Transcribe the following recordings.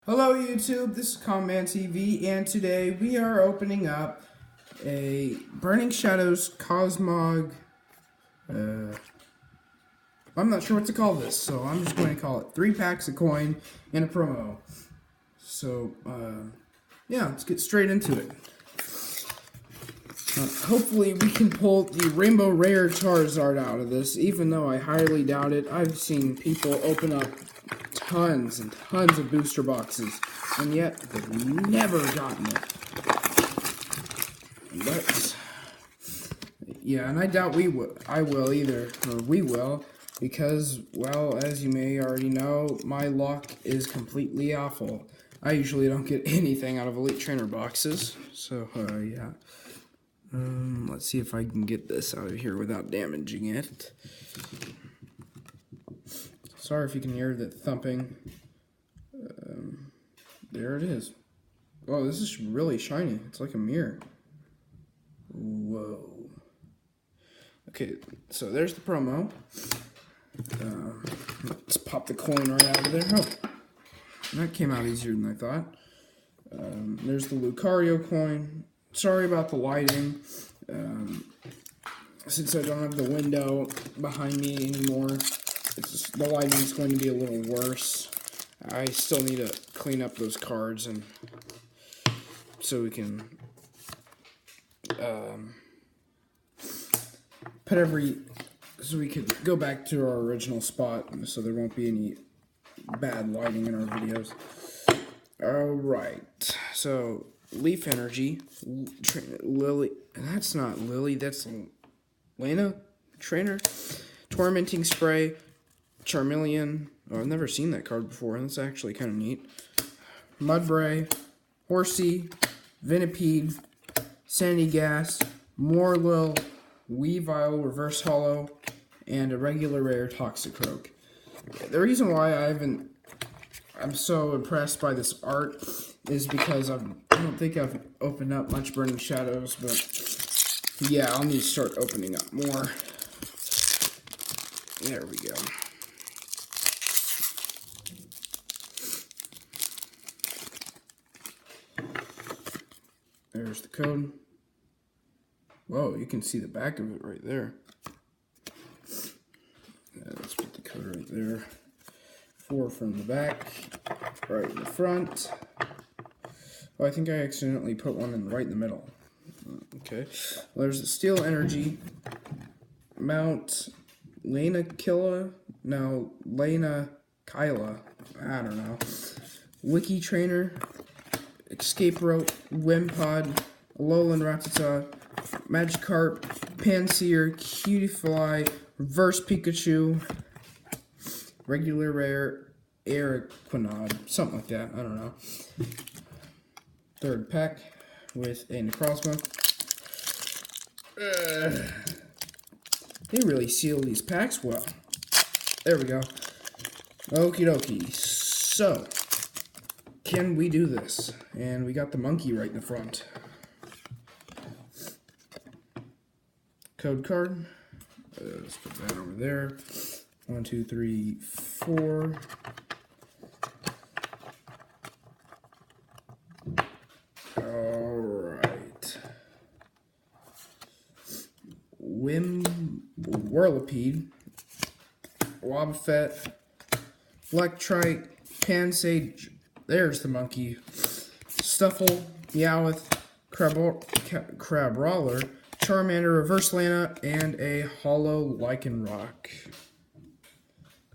Hello YouTube, this is Comman TV, and today we are opening up a Burning Shadows Cosmog, I'm not sure what to call this, so I'm just going to call it 3 packs of coin and a promo. So, yeah, let's get straight into it. Hopefully we can pull the Rainbow Rare Charizard out of this, even though I highly doubt it. I've seen people open up tons and tons of booster boxes, and yet they've never gotten it. But yeah, and I doubt we will either, or we will, because, well, as you may already know, my luck is completely awful. I usually don't get anything out of Elite Trainer boxes, so yeah. Let's see if I can get this out of here without damaging it. Sorry if you can hear the thumping. There it is. Oh, this is really shiny. It's like a mirror. Whoa. Okay, so there's the promo. Let's pop the coin right out of there. Oh, that came out easier than I thought. There's the Lucario coin. Sorry about the lighting. Since I don't have the window behind me anymore, the lighting is going to be a little worse. I still need to clean up those cards, and so we can so we could go back to our original spot, so there won't be any bad lighting in our videos. Alright, so Leaf Energy, Lily, that's not Lily, that's Lena Trainer, Tormenting Spray, Charmeleon. Oh, I've never seen that card before, and that's actually kind of neat. Mudbray, Horsey, Venipede, Sandygast, Morlul, Weavile Reverse Hollow, and a regular rare Toxicroak. The reason why I'm so impressed by this art is because I don't think I've opened up much Burning Shadows, but yeah, I'll need to start opening up more. There we go. There's the code. Whoa, you can see the back of it right there. Yeah, let's put the code right there. 4 from the back, right in the front. Oh, I think I accidentally put one right in the middle. Okay. Well, there's the Steel Energy, Mount Lena Killa, no, Lena Kyla, I don't know. Wiki Trainer, Escape Rope, Wimpod, Alolan Rattata, Magikarp, Pansear, Cutiefly, Reverse Pikachu, regular rare Araquanid, something like that, I don't know. Third pack with a Necrozma. They really seal these packs well. There we go. Okie dokie. So, can we do this? And we got the monkey right in the front. Code card. Let's put that over there. 1, 2, 3, 4. Alright. Whirlipede, Wobbuffet, Electrike, Pansage, there's the monkey, Stuffle, Meowth, Crabrawler, Charmander, Reverse Lana, and a Hollow Lycanroc.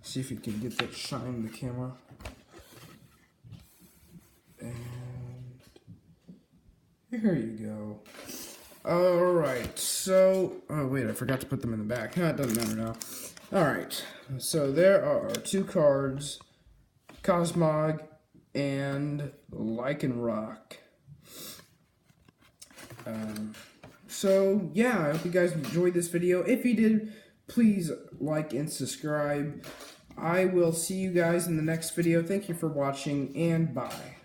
See if you can get that shine in the camera. And here you go. Alright, so, oh wait, I forgot to put them in the back. It doesn't matter now. Alright, so there are 2 cards, Cosmog and Lycanroc. So, yeah, I hope you guys enjoyed this video. If you did, please like and subscribe. I will see you guys in the next video. Thank you for watching, and bye.